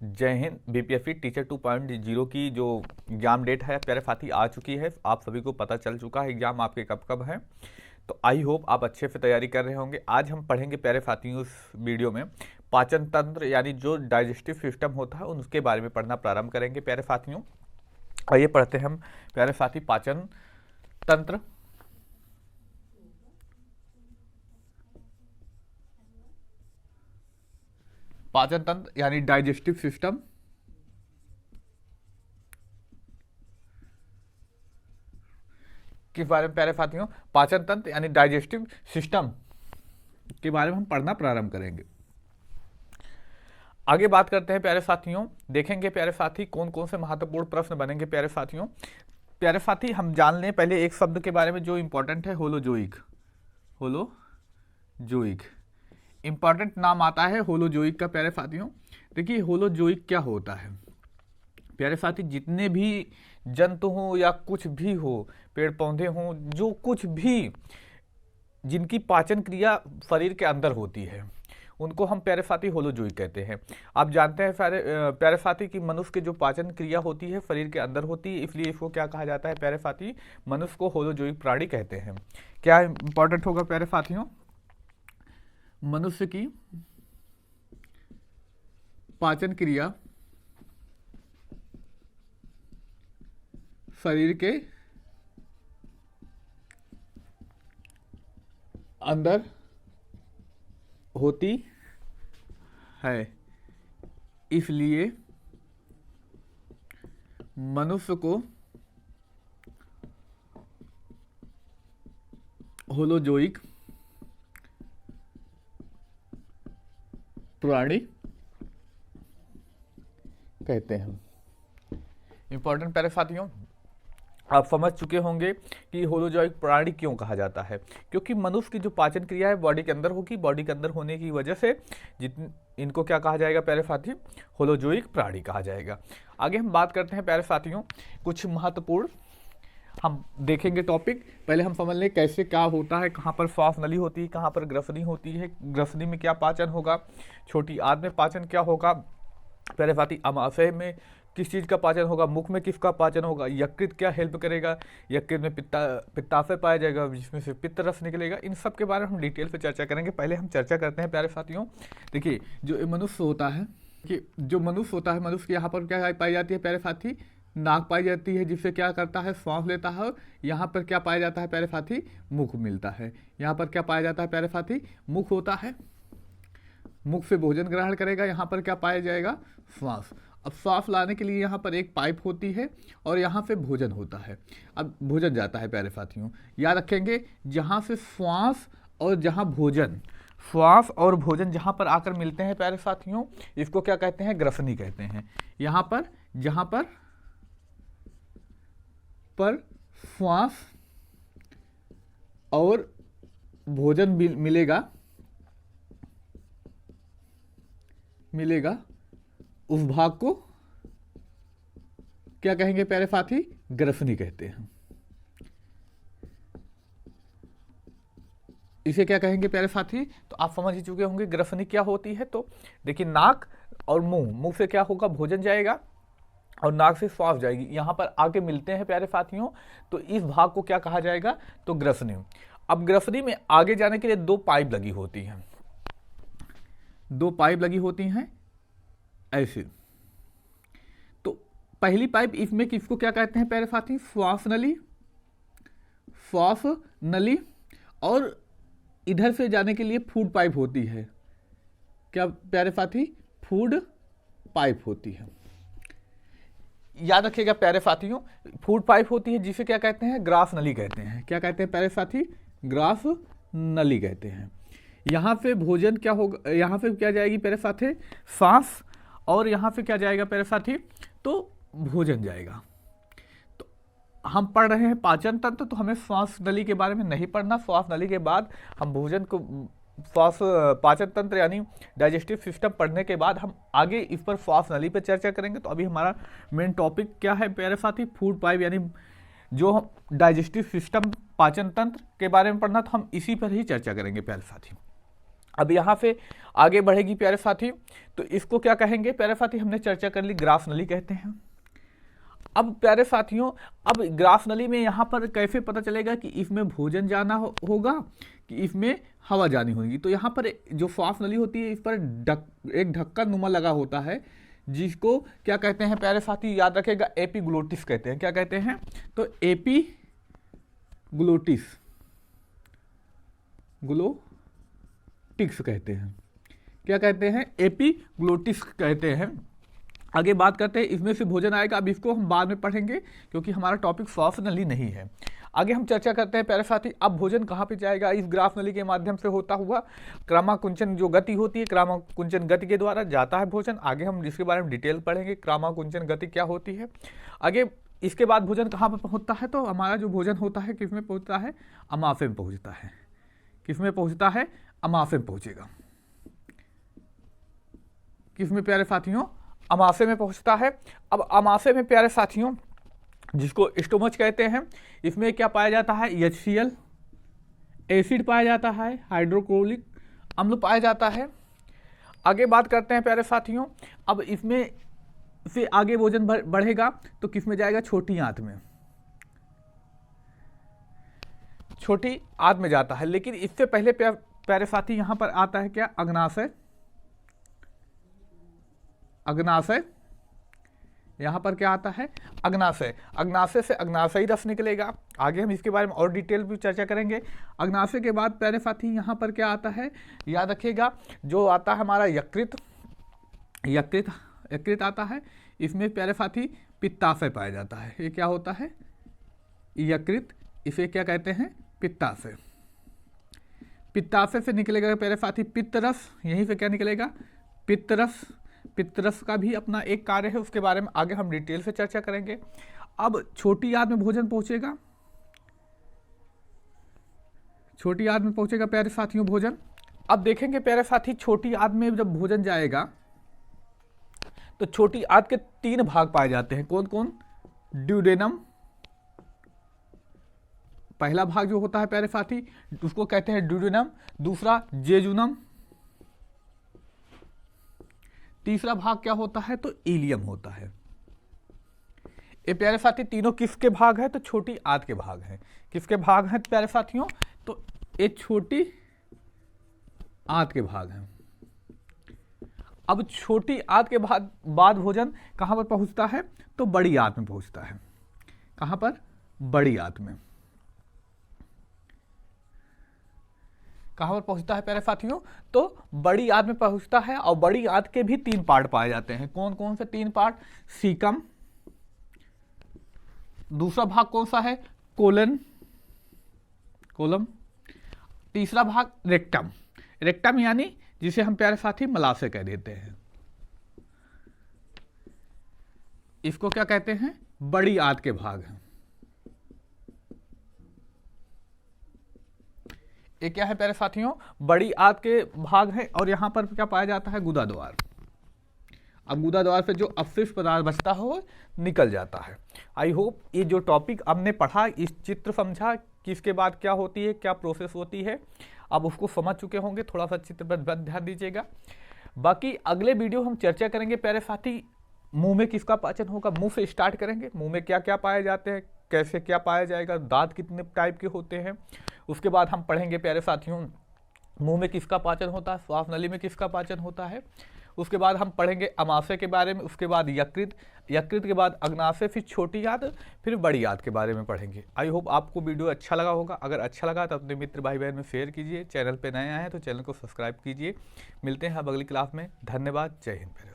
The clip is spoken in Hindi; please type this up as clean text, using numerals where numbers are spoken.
जय हिंद। बीपीएससी टीचर 2.0 की जो एग्जाम डेट है प्यारे साथी आ चुकी है। आप सभी को पता चल चुका है एग्जाम आपके कब कब है। तो आई होप आप अच्छे से तैयारी कर रहे होंगे। आज हम पढ़ेंगे प्यारे साथियों इस वीडियो में पाचन तंत्र यानी जो डाइजेस्टिव सिस्टम होता है उसके बारे में पढ़ना प्रारंभ करेंगे प्यारे साथियों। आइए पढ़ते हैं हम प्यारे साथी पाचन तंत्र। पाचन तंत्र यानी डाइजेस्टिव सिस्टम के बारे में प्यारे साथियों, पाचन तंत्र यानी डाइजेस्टिव सिस्टम के बारे में हम पढ़ना प्रारंभ करेंगे। आगे बात करते हैं प्यारे साथियों, देखेंगे प्यारे साथी कौन कौन से महत्वपूर्ण प्रश्न बनेंगे प्यारे साथियों। प्यारे साथी हम जान लें पहले एक शब्द के बारे में जो इंपॉर्टेंट है, होलोजोइक। होलोजोइक इंपॉर्टेंट नाम आता है होलोजोइक का प्यारे साथियों। देखिए होलोजोइक क्या होता है प्यारे साथी, जितने भी जंतु हो या कुछ भी हो, पेड़ पौधे हों, जो कुछ भी जिनकी पाचन क्रिया शरीर के अंदर होती है उनको हम प्यारे साथी होलोजोइक कहते हैं। आप जानते हैं प्यारे साथी कि मनुष्य की जो पाचन क्रिया होती है शरीर के अंदर होती है, इसलिए इसको क्या कहा जाता है प्यारे साथी, मनुष्य को होलोजोइक प्राणी कहते हैं। क्या इंपॉर्टेंट होगा प्यारे साथियों, मनुष्य की पाचन क्रिया शरीर के अंदर होती है, इसलिए मनुष्य को होलोजोइक प्राणी कहते हैं। इंपॉर्टेंट प्यारे साथियों, आप समझ चुके होंगे कि होलोजोइक प्राणी क्यों कहा जाता है, क्योंकि मनुष्य की जो पाचन क्रिया है बॉडी के अंदर होगी, बॉडी के अंदर होने की वजह से इनको क्या कहा जाएगा प्यारे साथी, होलोजोइक प्राणी कहा जाएगा। आगे हम बात करते हैं प्यारे साथियों, कुछ महत्वपूर्ण हम देखेंगे टॉपिक। पहले हम समझ लें कैसे क्या होता है, कहाँ पर श्वास नली होती है, कहाँ पर ग्रसनी होती है, ग्रसनी में क्या पाचन होगा, छोटी आंत में पाचन क्या होगा प्यारे साथी, अमाशय में किस चीज़ का पाचन होगा, मुख में किसका पाचन होगा, यकृत क्या हेल्प करेगा, यकृत में पित्ताशय पाया जाएगा जिसमें से पित्त रस निकलेगा। इन सब के बारे में हम डिटेल से चर्चा करेंगे। पहले हम चर्चा करते हैं प्यारे साथियों। देखिए जो मनुष्य होता है कि जो मनुष्य होता है, मनुष्य के यहाँ पर क्या पाई जाती है प्यारे साथी, नाक पाई जाती है जिससे क्या करता है, श्वास लेता है। यहाँ पर क्या पाया जाता है प्यारे साथी, मुख मिलता है। यहाँ पर क्या पाया जाता है प्यारे साथी, मुख होता है, मुख से भोजन ग्रहण करेगा। यहाँ पर क्या पाया जाएगा, श्वास। अब श्वास लाने के लिए यहाँ पर एक पाइप होती है और यहाँ से भोजन होता है। अब भोजन जाता है प्यारे साथियों, याद रखेंगे जहाँ से श्वास और जहाँ भोजन, श्वास और भोजन जहाँ पर आकर मिलते हैं प्यारे साथियों, इसको क्या कहते हैं, ग्रसनी कहते हैं। यहाँ पर जहाँ पर श्वास और भोजन मिलेगा उस भाग को क्या कहेंगे प्यारे साथी, ग्रसनी कहते हैं। इसे क्या कहेंगे प्यारे साथी, तो आप समझ ही चुके होंगे ग्रसनी क्या होती है। तो देखिए नाक और मुंह से क्या होगा, भोजन जाएगा और नाक से श्वास जाएगी, यहाँ पर आके मिलते हैं प्यारे साथियों, तो इस भाग को क्या कहा जाएगा, तो ग्रसनी। अब ग्रसनी में आगे जाने के लिए दो पाइप लगी होती हैं, दो पाइप लगी होती हैं ऐसे। तो पहली पाइप इसमें किसको क्या कहते हैं प्यारे साथी, श्वास नली, श्वास नली। और इधर से जाने के लिए फूड पाइप होती है, क्या प्यारे साथी, फूड पाइप होती है। याद रखिएगा प्यारे साथियों, फूड पाइप होती है जिसे क्या कहते हैं, ग्रास नली कहते हैं। क्या कहते हैं प्यारे साथी, ग्रास नली कहते हैं। यहाँ पे भोजन क्या होगा, यहाँ पे क्या जाएगी प्यारे साथी, सांस, और यहाँ पे क्या जाएगा प्यारे साथी, तो भोजन जाएगा। तो हम पढ़ रहे हैं पाचन तंत्र, तो हमें श्वास नली के बारे में नहीं पढ़ना। श्वास नली के बाद हम भोजन को, श्वास पाचन तंत्र यानी डाइजेस्टिव सिस्टम पढ़ने के बाद हम आगे इस पर श्वास नली पर चर्चा करेंगे। तो अभी हमारा मेन टॉपिक क्या है प्यारे साथी, फूड पाइप यानी जो हम डाइजेस्टिव सिस्टम पाचन तंत्र के बारे में पढ़ना, तो हम इसी पर ही चर्चा करेंगे प्यारे साथी। अब यहाँ पे आगे बढ़ेगी प्यारे साथी, तो इसको क्या कहेंगे प्यारे साथी, हमने चर्चा कर ली, ग्रास नली कहते हैं। अब प्यारे साथियों, अब ग्रास नली में यहाँ पर कैसे पता चलेगा कि इसमें भोजन जाना होगा कि इसमें हवा जानी होगी। तो यहाँ पर जो श्वास नली होती है, इस पर एक ढक्कन नुमा लगा होता है, जिसको क्या कहते हैं प्यारे साथी, याद रखेगा, एपीग्लोटिस कहते हैं। क्या कहते हैं? तो एपीग्लोटिस, ग्लोटिक्स कहते हैं। क्या कहते हैं? एपीग्लोटिस कहते हैं। आगे बात करते हैं इसमें से भोजन आएगा, अब इसको हम बाद में पढ़ेंगे क्योंकि हमारा टॉपिक श्वास नली नहीं है। आगे हम चर्चा करते हैं प्यारे साथी, अब भोजन कहाँ पे जाएगा? इस ग्रास नली के माध्यम से होता हुआ क्रामाकुंचन जो गति होती है, क्रामाकुंचन गति के द्वारा जाता है भोजन। आगे हम इसके बारे में डिटेल पढ़ेंगे, क्रामाकुंचन गति क्या होती है। आगे इसके बाद भोजन कहाँ पर पहुँचता है? तो हमारा जो भोजन होता है किस में पहुँचता है? अमाशय में पहुँचता है। किस में पहुँचता है? अमाशय में पहुँचेगा। किस में प्यारे साथियों? अमाशय में पहुँचता है। अब अमाशय में प्यारे साथियों, जिसको स्टोमच कहते हैं, इसमें क्या पाया जाता है? HCl, एसिड पाया जाता है, हाइड्रोक्लोरिक अम्ल पाया जाता है। आगे बात करते हैं प्यारे साथियों, अब इसमें से आगे भोजन बढ़ेगा तो किस में जाएगा? छोटी आंत में। छोटी आंत में जाता है, लेकिन इससे पहले प्यारे साथी यहाँ पर आता है क्या? अग्नाशय। अग्नाशय, यहाँ पर क्या आता है? अग्नाशय। अग्नाशय से अग्नाशयी रस निकलेगा। आगे हम इसके बारे में और डिटेल भी चर्चा करेंगे। अग्नाशय के बाद प्यारे साथी यहाँ पर क्या आता है? याद रखिएगा, जो आता है हमारा यकृत। यकृत आता है। इसमें प्यारे साथी पित्ताशय पाया जाता है। ये क्या होता है? यकृत। इसे क्या कहते हैं? पित्ताशय। पित्ताशय से निकलेगा प्यारे साथी पित्तरस। यहीं से क्या निकलेगा? पित्तरस। पित्तरस का भी अपना एक कार्य है, उसके बारे में आगे हम डिटेल से चर्चा करेंगे। अब छोटी आंत में भोजन पहुंचेगा। छोटी आंत में पहुंचेगा प्यारे साथियों भोजन। अब देखेंगे प्यारे साथी, छोटी आंत में जब भोजन जाएगा तो छोटी आंत के 3 भाग पाए जाते हैं। कौन कौन? ड्यूडेनम, पहला भाग जो होता है प्यारे साथी उसको कहते हैं ड्यूडेनम। दूसरा जेजुनम। तीसरा भाग क्या होता है? तो इलियम होता है। ये प्यारे साथी तीनों किसके भाग है? तो छोटी आंत के भाग हैं। किसके भाग हैं प्यारे साथियों? तो ये छोटी आंत के भाग हैं। अब छोटी आंत के बाद भोजन कहाँ पर पहुंचता है? तो बड़ी आंत में पहुंचता है। कहाँ पर? बड़ी आंत में। कहाँ पर पहुंचता है प्यारे साथियों? तो बड़ी आंत में पहुंचता है। और बड़ी आंत के भी 3 पार्ट पाए जाते हैं। कौन कौन से 3 पार्ट? सीकम। दूसरा भाग कौन सा है? कोलन, कोलम। तीसरा भाग रेक्टम। रेक्टम यानी जिसे हम प्यारे साथी मलाशय कह देते हैं। इसको क्या कहते हैं? बड़ी आंत के भाग हैं। ये क्या है प्यारे साथियों? बड़ी आंत के भाग है। और यहाँ पर क्या पाया जाता है? गुदा द्वार। अब गुदा द्वार पे जो अपशिष्ट पदार्थ बचता हो निकल जाता है। आई होप ये जो टॉपिक हमने पढ़ा, इस चित्र समझा कि इसके बाद क्या होती है, क्या प्रोसेस होती है, अब उसको समझ चुके होंगे। थोड़ा सा चित्र पर ध्यान दीजिएगा। बाकी अगले वीडियो हम चर्चा करेंगे प्यारे साथी, मुंह में किसका पाचन होगा। मुंह से स्टार्ट करेंगे। मुंह में क्या क्या पाए जाते हैं, कैसे क्या पाया जाएगा, दांत कितने टाइप के होते हैं। उसके बाद हम पढ़ेंगे प्यारे साथियों, मुंह में किसका पाचन होता है, श्वास नली में किसका पाचन होता है। उसके बाद हम पढ़ेंगे अमाशय के बारे में। उसके बाद यकृत, यकृत के बाद अग्नाशय, फिर छोटी आंत, फिर बड़ी आंत के बारे में पढ़ेंगे। आई होप आपको वीडियो अच्छा लगा होगा। अगर अच्छा लगा तो अपने मित्र भाई बहन में शेयर कीजिए। चैनल पे नए आए हैं तो चैनल को सब्सक्राइब कीजिए। मिलते हैं अब अगली क्लास में। धन्यवाद। जय हिंद।